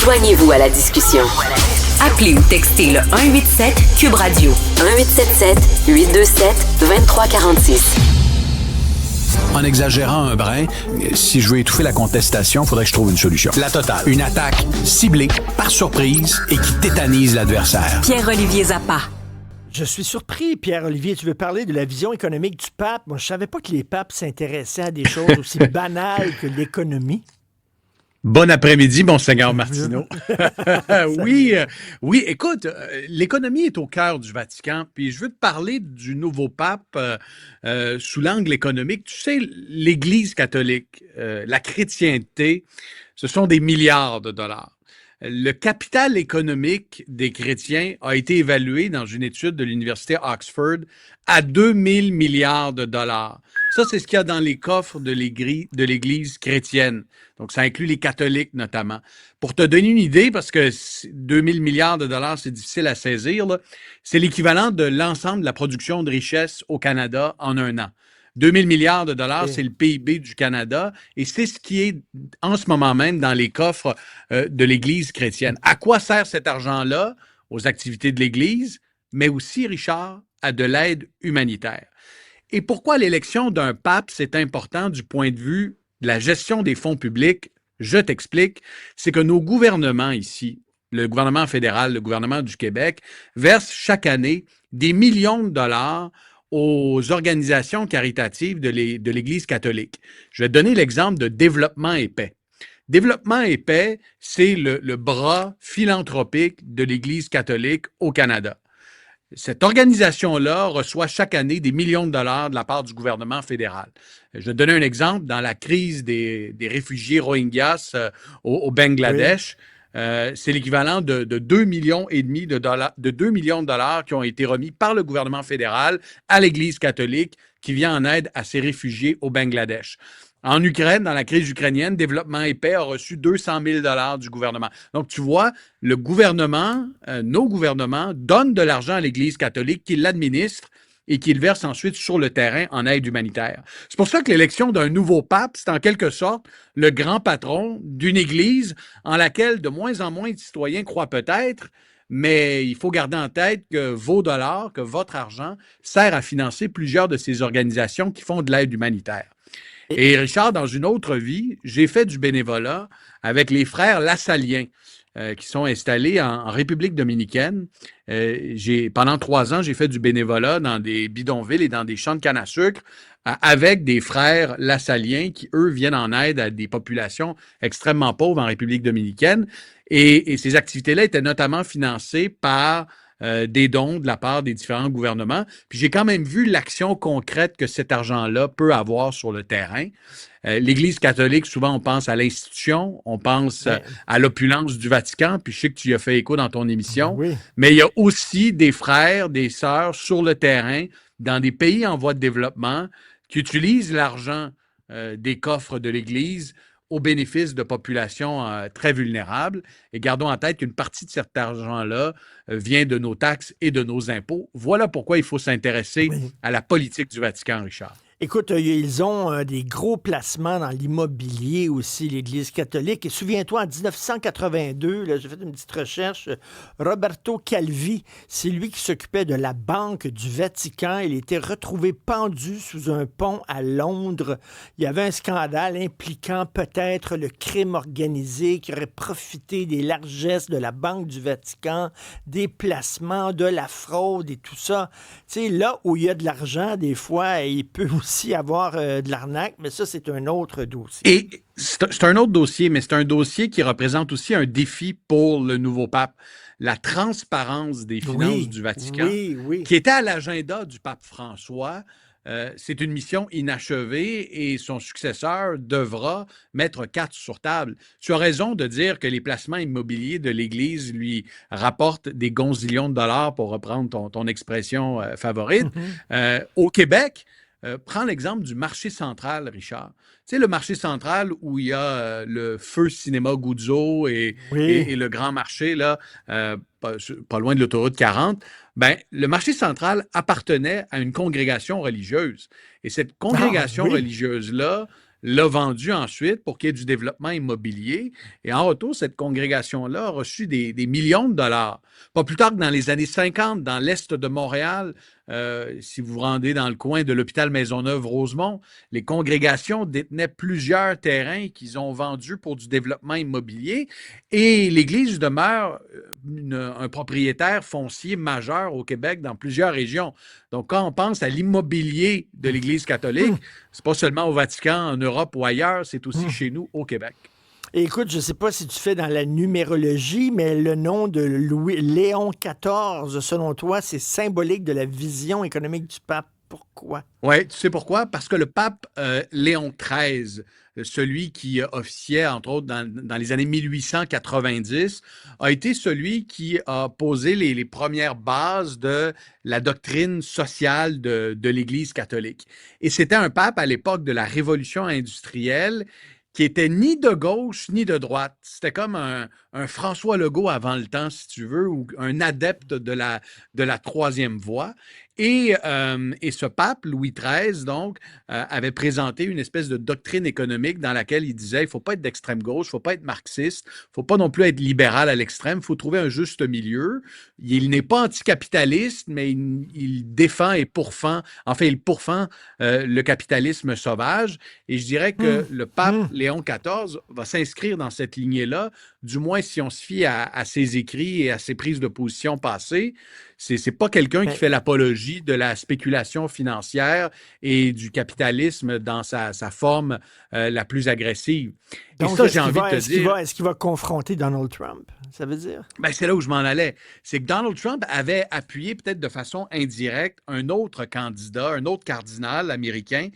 Joignez-vous à la discussion. Appelez ou textez le 187-CUBE Radio. 1877-827-2346. En exagérant un brin, si je veux étouffer la contestation, il faudrait que je trouve une solution. La totale. Une attaque ciblée, par surprise, et qui tétanise l'adversaire. Pierre-Olivier Zappa. Je suis surpris, Pierre-Olivier. Tu veux parler de la vision économique du pape. Moi, je savais pas que les papes s'intéressaient à des choses aussi banales que l'économie. Bon après-midi, Monseigneur Martineau. Oui, écoute, l'économie est au cœur du Vatican, puis je veux te parler du nouveau pape sous l'angle économique. Tu sais, l'Église catholique, la chrétienté, ce sont des milliards de dollars. Le capital économique des chrétiens a été évalué dans une étude de l'Université Oxford à 2000 milliards de dollars. Ça, c'est ce qu'il y a dans les coffres de l'Église chrétienne. Donc, ça inclut les catholiques notamment. Pour te donner une idée, parce que 2000 milliards de dollars, c'est difficile à saisir, là, c'est l'équivalent de l'ensemble de la production de richesse au Canada en un an. 2000 milliards de dollars, c'est le PIB du Canada et c'est ce qui est en ce moment même dans les coffres de l'Église chrétienne. À quoi sert cet argent-là? Aux activités de l'Église, mais aussi, Richard, à de l'aide humanitaire. Et pourquoi l'élection d'un pape, c'est important du point de vue de la gestion des fonds publics? Je t'explique. C'est que nos gouvernements ici, le gouvernement fédéral, le gouvernement du Québec, versent chaque année des millions de dollars aux organisations caritatives de l'Église catholique. Je vais te donner l'exemple de Développement et Paix. Développement et Paix, c'est le bras philanthropique de l'Église catholique au Canada. Cette organisation-là reçoit chaque année des millions de dollars de la part du gouvernement fédéral. Je vais te donner un exemple. Dans la crise des réfugiés Rohingyas au Bangladesh, c'est l'équivalent de 2,5 millions de dollars, de 2 millions de dollars qui ont été remis par le gouvernement fédéral à l'Église catholique qui vient en aide à ces réfugiés au Bangladesh. En Ukraine, dans la crise ukrainienne, Développement et Paix a reçu 200 000 dollars du gouvernement. Donc, tu vois, le gouvernement, nos gouvernements donnent de l'argent à l'Église catholique qui l'administre et qui le verse ensuite sur le terrain en aide humanitaire. C'est pour ça que l'élection d'un nouveau pape, c'est en quelque sorte le grand patron d'une Église en laquelle de moins en moins de citoyens croient peut-être, mais il faut garder en tête que vos dollars, que votre argent sert à financer plusieurs de ces organisations qui font de l'aide humanitaire. Et Richard, dans une autre vie, j'ai fait du bénévolat avec les frères Lassaliens qui sont installés en République dominicaine. Pendant 3 ans, j'ai fait du bénévolat dans des bidonvilles et dans des champs de canne à sucre avec des frères Lassaliens qui, eux, viennent en aide à des populations extrêmement pauvres en République dominicaine. Et ces activités-là étaient notamment financées par des dons de la part des différents gouvernements. Puis j'ai quand même vu l'action concrète que cet argent-là peut avoir sur le terrain. L'Église catholique, souvent, on pense à l'institution, on pense à l'opulence du Vatican, puis je sais que tu y as fait écho dans ton émission, mais il y a aussi des frères, des sœurs sur le terrain, dans des pays en voie de développement, qui utilisent l'argent des coffres de l'Église au bénéfice de populations très vulnérables. Et gardons en tête qu'une partie de cet argent-là vient de nos taxes et de nos impôts. Voilà pourquoi il faut s'intéresser à la politique du Vatican, Richard. Écoute, ils ont des gros placements dans l'immobilier aussi, l'Église catholique. Et souviens-toi, en 1982, là, j'ai fait une petite recherche, Roberto Calvi, c'est lui qui s'occupait de la Banque du Vatican. Il était retrouvé pendu sous un pont à Londres. Il y avait un scandale impliquant peut-être le crime organisé qui aurait profité des largesses de la Banque du Vatican, des placements, de la fraude et tout ça. Tu sais, là où il y a de l'argent, des fois, il peut aussi avoir de l'arnaque, mais ça, c'est un autre dossier. Et c'est un autre dossier, mais c'est un dossier qui représente aussi un défi pour le nouveau pape. La transparence des finances du Vatican, qui était à l'agenda du pape François. C'est une mission inachevée et son successeur devra mettre carte sur table. Tu as raison de dire que les placements immobiliers de l'Église lui rapportent des gonzillions de dollars, pour reprendre ton expression favorite. Au Québec, prends l'exemple du marché central, Richard. Tu sais, le marché central où il y a le feu cinéma Guzzo et le grand marché, là, pas loin de l'autoroute 40, ben, le marché central appartenait à une congrégation religieuse. Et cette congrégation religieuse-là l'a vendu ensuite pour qu'il y ait du développement immobilier. Et en retour, cette congrégation-là a reçu des millions de dollars. Pas plus tard que dans les années 50, dans l'est de Montréal, si vous vous rendez dans le coin de l'hôpital Maisonneuve-Rosemont, les congrégations détenaient plusieurs terrains qu'ils ont vendus pour du développement immobilier. Et l'Église demeure un propriétaire foncier majeur au Québec dans plusieurs régions. Donc, quand on pense à l'immobilier de l'Église catholique, c'est pas seulement au Vatican, en Europe ou ailleurs, c'est aussi chez nous au Québec. Écoute, je ne sais pas si tu fais dans la numérologie, mais le nom de Léon XIV, selon toi, c'est symbolique de la vision économique du pape. Pourquoi? Oui, tu sais pourquoi? Parce que le pape Léon XIII, celui qui officiait, entre autres, dans les années 1890, a été celui qui a posé les premières bases de la doctrine sociale de l'Église catholique. Et c'était un pape à l'époque de la Révolution industrielle qui était ni de gauche ni de droite. C'était comme un François Legault avant le temps, si tu veux, ou un adepte de la troisième voie. Et ce pape, Louis XIII, donc, avait présenté une espèce de doctrine économique dans laquelle il disait il ne faut pas être d'extrême gauche, il ne faut pas être marxiste, il ne faut pas non plus être libéral à l'extrême, il faut trouver un juste milieu. Il n'est pas anticapitaliste, mais il défend et pourfend, enfin, il pourfend le capitalisme sauvage. Et je dirais que le pape Léon XIV va s'inscrire dans cette lignée-là, du moins si on se fie à ses écrits et à ses prises de position passées. C'est pas quelqu'un qui fait l'apologie de la spéculation financière et du capitalisme dans sa forme la plus agressive. Donc, et ça, j'ai envie de te dire... Est-ce qu'il va confronter Donald Trump? Ça veut dire? Ben, c'est là où je m'en allais. C'est que Donald Trump avait appuyé peut-être de façon indirecte un autre candidat, un autre cardinal américain,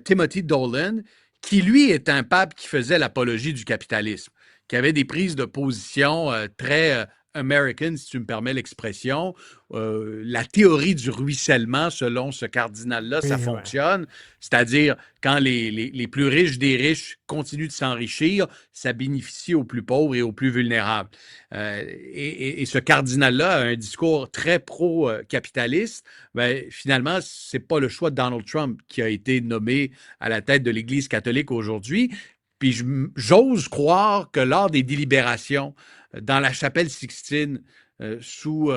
Timothy Dolan, qui, lui, est un pape qui faisait l'apologie du capitalisme, qui avait des prises de position très American, si tu me permets l'expression. La théorie du ruissellement, selon ce cardinal-là, ça fonctionne. C'est-à-dire, quand les plus riches des riches continuent de s'enrichir, ça bénéficie aux plus pauvres et aux plus vulnérables. Et ce cardinal-là a un discours très pro-capitaliste. Ben, finalement, c'est pas le choix de Donald Trump qui a été nommé à la tête de l'Église catholique aujourd'hui. Puis j'ose croire que lors des délibérations dans la chapelle Sixtine, sous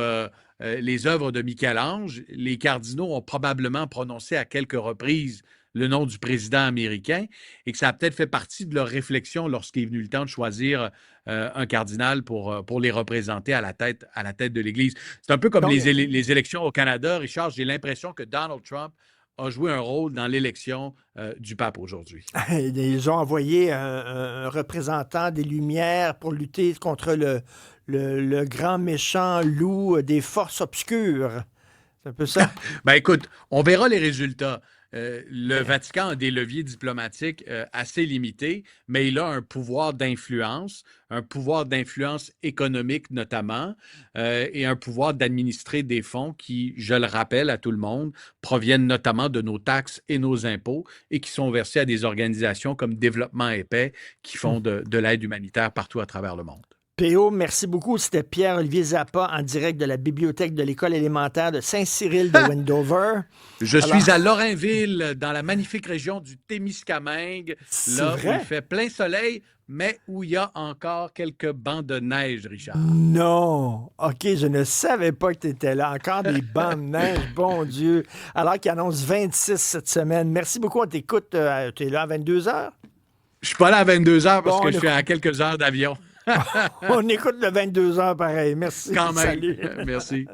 les œuvres de Michel-Ange, les cardinaux ont probablement prononcé à quelques reprises le nom du président américain et que ça a peut-être fait partie de leur réflexion lorsqu'il est venu le temps de choisir un cardinal pour les représenter à la tête de l'Église. C'est un peu comme les élections au Canada. Richard, j'ai l'impression que Donald Trump a joué un rôle dans l'élection du pape aujourd'hui. Ils ont envoyé un représentant des Lumières pour lutter contre le grand méchant loup des forces obscures. C'est un peu ça? Ben écoute, on verra les résultats. Le Vatican a des leviers diplomatiques assez limités, mais il a un pouvoir d'influence économique notamment, et un pouvoir d'administrer des fonds qui, je le rappelle à tout le monde, proviennent notamment de nos taxes et nos impôts et qui sont versés à des organisations comme Développement et Paix qui font de l'aide humanitaire partout à travers le monde. P.O., merci beaucoup. C'était Pierre-Olivier Zappa en direct de la bibliothèque de l'école élémentaire de Saint-Cyril de Wendover. Je suis à Lorrainville, dans la magnifique région du Témiscamingue, là où il fait plein soleil, mais où il y a encore quelques bancs de neige, Richard. Non! OK, je ne savais pas que tu étais là. Encore des bancs de neige, bon Dieu. Alors qu'il annonce 26 cette semaine. Merci beaucoup, on t'écoute. Tu es là à 22 h? Je suis pas là à 22 h parce que je suis à quelques heures d'avion. On écoute le 22 h pareil. Merci. Quand même. Salut. Merci.